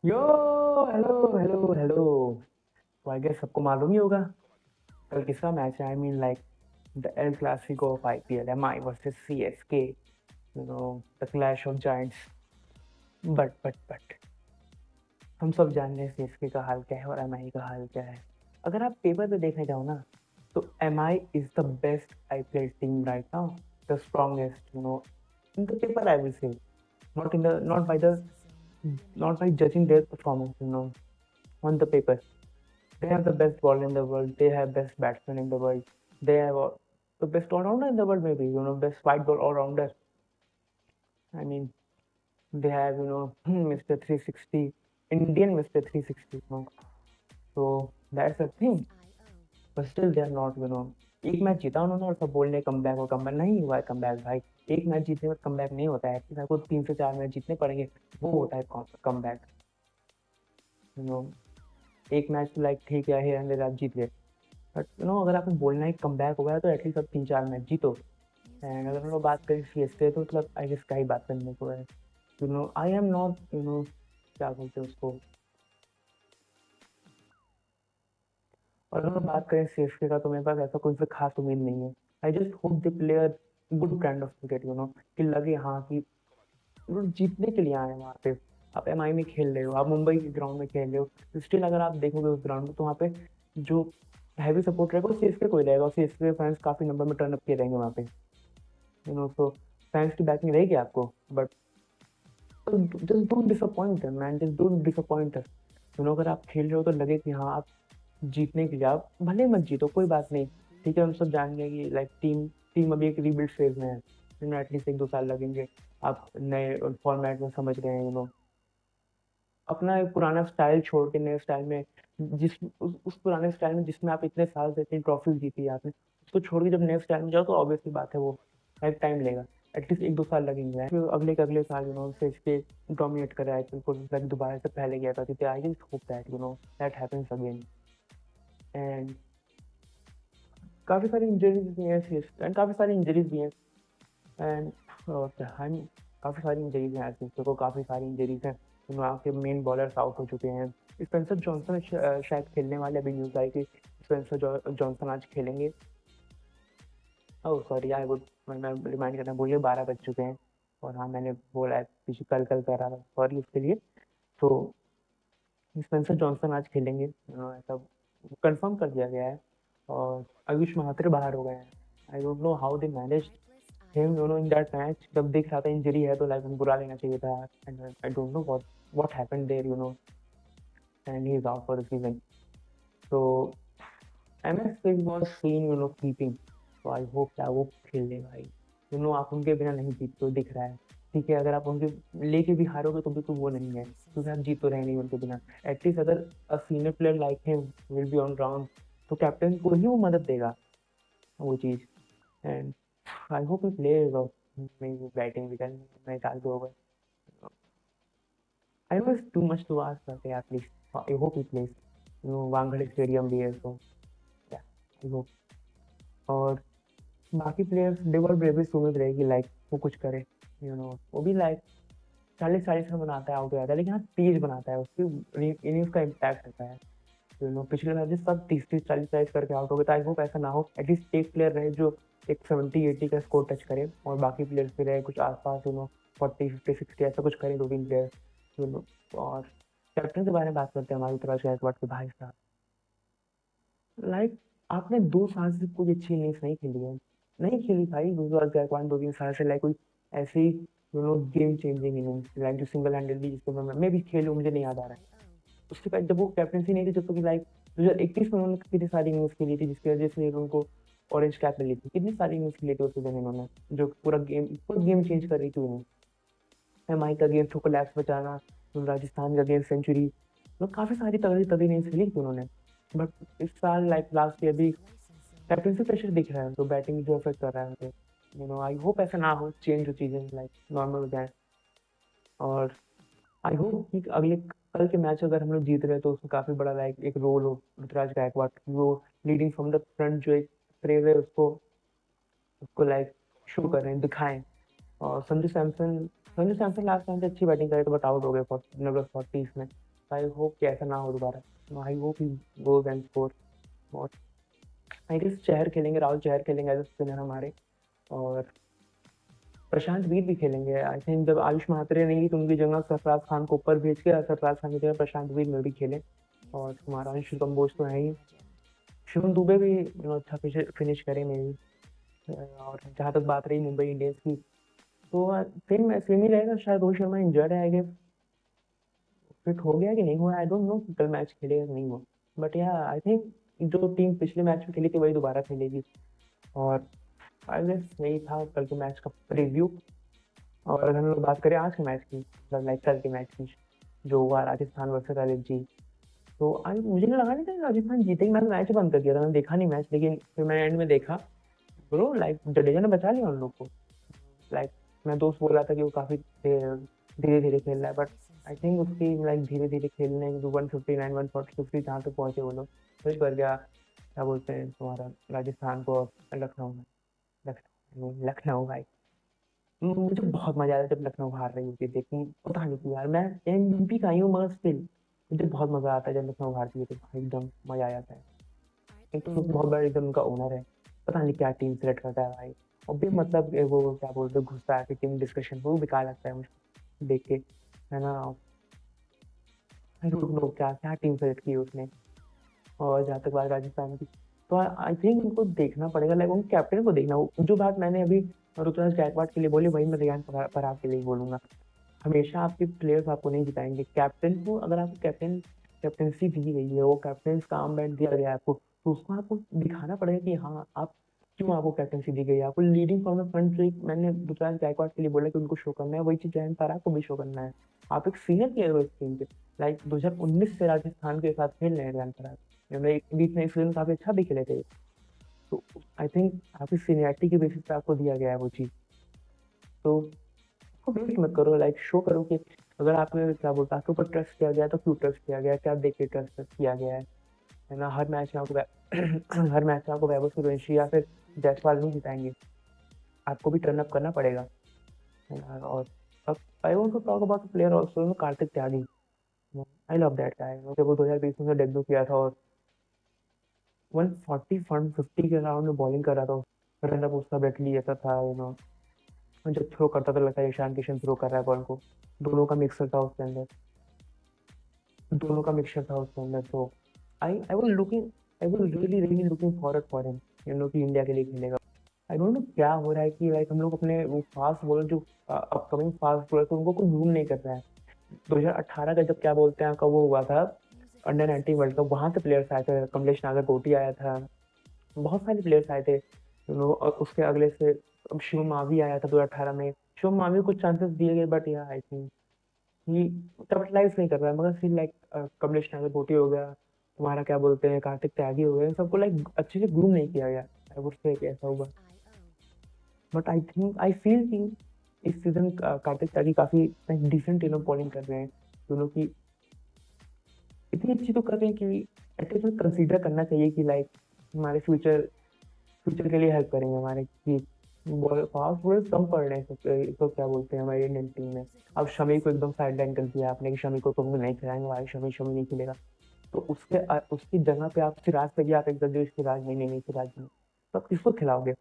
यो hello hello hello. तो I guess सबको मालूम ही होगा कल किसका मैच है। I mean like the El Clasico of IPL, M I versus CSK, you know, the clash of giants. But हम सब जान रहे हैं सीएसके का हाल क्या है और एम आई का हाल क्या है। अगर आप पेपर पे देखने जाओ ना, तो M I is the best IPL team right now, the strongest, in the paper I will say, not in the not by the not by judging their performance, on the paper. They have the best ball in the world. They have best batsmen in the world. They have the best all-rounder in the world, maybe, best white ball all-rounder. I mean, they have, Mr. 360, Indian Mr. 360. So that's the thing. But still, they are not. एक match जीता उन्होंने और सब बोलने comeback और comeback नहीं हुआ है। कमबैक भाई, एक मैच जीतने में कमबैक नहीं होता है, फिर आपको 3 से 4 मैच जीतने पड़ेंगे, वो होता है कमबैक। यू नो एक मैच तो लाइक ठीक है, here and there आप जीत गए, बट अगर आपने बोलना है कमबैक हुआ है तो एटलीस्ट आप 3-4 मैच जीतो। एंड अगर हम लोग बात करें सीएसके, तो मतलब आई गेस क्या ही बात करने को है। आई एम नॉट, क्या बोलते हैं उसको। और अगर हम बात करें सीएसके का, तो मेरे पास ऐसा कोई से खास उम्मीद नहीं है। I just hope they player good brand of cricket, कि लगे हाँ कि वो जीतने के लिए आए हैं वहाँ पे। आप एमआई में खेल रहे हो, आप मुंबई के ग्राउंड में खेल रहे हो, स्टिल अगर आप देखोगे उस ग्राउंड में, तो वहाँ पे जो हैवी सपोर्ट रहेगा वो सीएसके को ही रहेगा, और सीएसके फैंस काफी नंबर में टर्न अप किए रहेंगे वहाँ पे। तो फैंस की बैकिंग रहेगी आपको, but just don't disappoint man, just don't disappoint. अगर आप खेल रहे हो तो लगे कि हाँ आप जीतने के लिए, आप भले मत जीतो कोई बात नहीं, ठीक है। हम सब जान गए कि लाइक टीम टीम अभी एक रीबिल्ड फेज में है, जिनमें एटलीस्ट 1-2 साल लगेंगे। आप नए फॉर्मेट में समझ रहे हैं, अपना एक पुराना स्टाइल छोड़ के नए स्टाइल में, उस पुराने स्टाइल में जिसमें आप इतने साल से इतनी ट्रॉफी जीती है आपने, उसको छोड़ के जब नए स्टाइल में जाओ, तो ऑब्वियसली बात है वो लाइक टाइम लेगा। एटलीस्ट 1-2 साल लगेंगे, फिर अगले के अगले साल से इसके डोमिनेट कर आईपीएल को, लाइक दोबारा से पहले गया था, I just hope that that happens again. And काफी सारी इंजरीज भी हैं एंड काफी सारी इंजरीज भी हैं। एंड हम काफी सारी इंजरीज हैं ऐसे, को काफी सारी इंजरीज हैं। वहाँ के मेन बॉलर्स आउट हो चुके हैं। स्पेंसर जॉनसन शायद खेलने वाले, अभी न्यूज आई कि स्पेंसर जॉनसन आज खेलेंगे। ओह सॉरी, आई वुड, मैं रिमाइंड करना भूल गया, 12 बज चुके हैं। और हाँ, मैंने बोला है पीछे कल कल कर रहा था, सॉरी उसके लिए। तो स्पेंसर जॉनसन आज खेलेंगे, ऐसा कंफर्म कर दिया गया है। और आयुष महात्रे बाहर हो गए हैं। आई don't know how they manage him, in that match. जब देख रहा था इंजरी है, तो लाइक बुरा लेना चाहिए था। And I don't know what happened there, and he is out for the season. So MS big was seen, keeping. तो आई होप that वो खेल ले भाई। आप उनके बिना नहीं जीतते हो, दिख रहा है। ठीक है, अगर आप उनके लेके भी हारोगे तो भी कोई वो नहीं है, क्योंकि आप जीत तो रहे नहीं उनके बिना। एटलीस्ट अगर a senior player like him will be on ground, तो कैप्टन को ही वो मदद देगा, वो चीज। And I hope he plays, maybe batting भी कर, मैं डाल दो over. I know it's too much to ask, but at least I hope he plays. Wankhede stadium भी है, तो आई होप। और बाकी प्लेयर्स डेवल ब्रेविस उम्मीद रहेगी लाइक वो कुछ करे। वो भी लाइक 40-40 रन बनाता है, आउट हो जाता है, लेकिन हाँ तेज बनाता है, उसकी इनिंग्स का इम्पैक्ट रहता है। पिछले मैचेस सब 30-30 40-40 करके आउट हो गए, तो आई होप ऐसा ना हो। एटलीस्ट एक प्लेयर रहे जो एक 70-80 का स्कोर टच करे, और बाकी प्लेयर्स भी रहे कुछ आसपास, 40-50-60 ऐसा कुछ करें, 2-3 प्लेयर। और कैप्टन के बारे में बात करते हैं, हमारी तरह गायकवाड़ के भाई साहब। लाइक आपने 2 साल से कोई अच्छी इनिंग्स नहीं खेली है, नहीं खेली भाई। ऋतुराज गायकवाड़ 2-3 साल से लाइक कोई ऐसी गेम चेंजिंग इनिंग्स लाइक जो सिंगल हैंडेडली, जिसको मैं भी खेलूं, मुझे नहीं याद आ रहा है। उसके बाद जब वो कैप्टनसी नहीं थी, जब तक लाइक 2021 में उन्होंने कितनी सारी इनिंग्स खेली थी, जिसकी वजह से उनको ऑरेंज कैप मिली थी। कितनी सारी इनिंग्स खेली थी उस सीजन इन्होंने, जो पूरा गेम चेंज कर रही थी उन्हें। एमआई का गेम ठोकर लैप्स बचाना, राजस्थान का गेम सेंचुरी, काफी सारी तगड़ी तगड़ी इनिंग्स खेली थी उन्होंने। बट इस साल लाइक लास्ट ईयर भी कैप्टनसी प्रेशर दिख रहा है, तो बैटिंग जो अफेक्ट कर रहा है मुझे। आई होप ऐसा ना हो, चेंज हो चीजें, लाइक नॉर्मल हो जाए। और आई होप कि अगले कल के मैच अगर हम लोग जीत रहे हैं, तो उसमें काफी बड़ा लाइक एक रोल हो ऋतुराज गायकवाड़ की, वो लीडिंग फ्रॉम द फ्रंट, जो एक फ्रेज है उसको उसको लाइक शो करें, दिखाएं। और संजू सैमसन लास्ट टाइम से अच्छी बैटिंग करे, तो बट आउट हो गए 40 में। आई होप कि ऐसा ना हो दोबारा। आई hope he goes and score और आई गेस चहर खेलेंगे, राहुल चहर खेलेंगे एज स्पिनर हमारे, और प्रशांत वीर भी खेलेंगे। आई थिंक जब आयुष म्हात्रे नहीं तो उनकी जगह सरफराज खान को ऊपर भेज के सरफराज खान की जगह प्रशांत वीर में भी खेले। और हमारा अंशु कम्बोज तो है ही, शिवम दुबे भी अच्छा फिनिश करे मे भी। और जहाँ तक बात रही मुंबई इंडियंस की, तो सेम ही रहेगा शायद। रोहित शर्मा इंजर्ड है आई गेस, फिट हो गया कि नहीं हुआ आई डोंट नो, कल मैच खेलेगा कि नहीं हुआ। बट या आई थिंक जो टीम पिछले मैच में खेली थी वही दोबारा खेलेगी। और आई गेस यही था कल के मैच का प्रीव्यू। और अगर हम लोग बात करें आज के मैच की, मतलब लाइक कल के मैच की जो हुआ राजस्थान वर्सेस एलएसजी, तो आज मुझे नहीं लगा नहीं था राजस्थान जीतेगी। मैंने मैच बंद कर दिया था, मैंने देखा नहीं मैच, लेकिन फिर मैंने एंड में देखा ब्रो, लाइक जडेजा ने बचा लिया उन लोग को। लाइक मैं दोस्त बोल रहा था कि वो काफी धीरे धीरे खेल रहा है, बट आई थिंक उसकी लाइक धीरे धीरे खेलने 159 140 जहाँ तक पहुंचे वो लोग, फिर कर गया क्या बोलते हैं तुम्हारा राजस्थान को लखनऊ में। लखनऊ भाई, मुझे बहुत मजा आया जब लखनऊ हार रही होती है देखूं, पता नहीं क्यों यार, मैं एमवीपी का ही हूँ मगर स्टिल मुझे बहुत मजा आता है जब लखनऊ हारती है, तो एकदम मजा आ जाता है। एक तो बहुत बड़ा एकदम उनका ओनर है, पता नहीं क्या टीम सेलेक्ट करता है भाई। और भी मतलब वो क्या बोलते हैं घुसता है टीम डिस्कशन, वो बेकार लगता है मुझे देख के, है ना। आई डोंट नो क्या क्या टीम सेलेक्ट की उसने। और जहाँ तक बात राजस्थान की, तो आई थिंक उनको देखना पड़ेगा, लाइक उन कैप्टन को देखना। जो बात मैंने अभी ऋतुराज गायकवाड़ के लिए बोली वही मैं रेयान पराग के लिए बोलूंगा। हमेशा आपके प्लेयर्स आपको नहीं जिताएंगे। कैप्टन को अगर आपको कैप्टनसी दी गई है, वो कैप्टन का आर्म बैंड दिया गया है आपको, तो उसको आपको दिखाना पड़ेगा कि हाँ आप क्यों, आपको कैप्टनसी दी गई है। आपको लीडिंग फ्रॉम द फ्रंट, मैंने ऋतुराज गायकवाड़ के लिए बोला कि उनको शो करना है, वही चीज जयंत पराग को भी शो करना है। आप एक सीनियर प्लेयर हो इस टीम के, लाइक 2019 से राजस्थान के साथ खेल रहे हैं जयंत पराग, एक बीच में इस सीजन काफी अच्छा भी खेले थे। तो आई थिंक आपकी सीनियरिटी के बेसिस पे आपको दिया गया है वो चीज, तो वेट मत करो, लाइक शो करो कि अगर आपने क्या बोलता है आपके ऊपर ट्रस्ट किया गया तो क्यों ट्रस्ट किया गया, क्या देख के ट्रस्ट किया गया है ना। हर मैच में आपको हर मैच में आपको वैभव सूर्यवंशी या फिर जायसवाल नहीं जिताएंगे, आपको भी टर्न अप करना पड़ेगा, है ना। और अब I want to talk about player also, Kartik Tyagi. I love that guy, जब वो 2020 में डेब्यू किया था और 140 150 के अराउंड में बॉलिंग कर रहा था, रन अप उसका ब्रेटली ऐसा था, जब थ्रो करता था लगता है ईशान किशन थ्रो कर रहा है बॉल को। दोनों का मिक्सर था उसके अंदर, दोनों का मिक्सचर था उसके अंदर। तो I was looking, I was really really looking forward for him, कि इंडिया के लिए खेलेगा। आई डोंट नो क्या हो रहा है कि लाइक हम लोग अपने वो फास्ट बॉलर जो अपकमिंग फास्ट बॉलर थे उनको कोई ढूंढ नहीं कर रहा है। 2018 का जब क्या बोलते हैं आपका वो हुआ था अंडर 19 वर्ल्ड कप, वहां से प्लेयर्स आए थे, कमलेश नागरकोटी आया था, बहुत सारे प्लेयर्स आए थे, और उसके अगले से अब शिवम मावी आया था 2018 में। शिवम मावी को कुछ चांसेस दिए गए, बट या आई थिंक ये कैपिटलाइज नहीं कर रहा है। मगर फिर लाइक कमलेश नागरकोटी हो गया, तुम्हारा क्या बोलते हैं कार्तिक त्यागी हो गया, इन सबको लाइक अच्छे से ग्रूम नहीं किया गया। आई वुड से ऐसा होगा, but I think I feel कि इस सीजन कार्तिक त्यागी काफी डिसेंट बॉलिंग कर रहे हैं, दोनों की इतनी अच्छी तो कर रहे हैं कि एटलीस्ट कंसीडर करना चाहिए कि लाइक हमारे फ्यूचर फ्यूचर के लिए हेल्प करेंगे हमारे, कि फास्ट बॉलर कम पड़ रहे हैं इसको क्या बोलते हैं हमारी इंडियन टीम में। अब शमी को एकदम साइड लाइन कर दिया आपने कि शमी को तुम नहीं खिलाएंगे भाई, शमी शमी नहीं खेलेगा। तो उसके उसकी जगह पे आप सिराज पे भी आप एकदम जो सिराज नहीं नहीं नहीं सिराज नहीं, तो आप किसको खिलाओगे।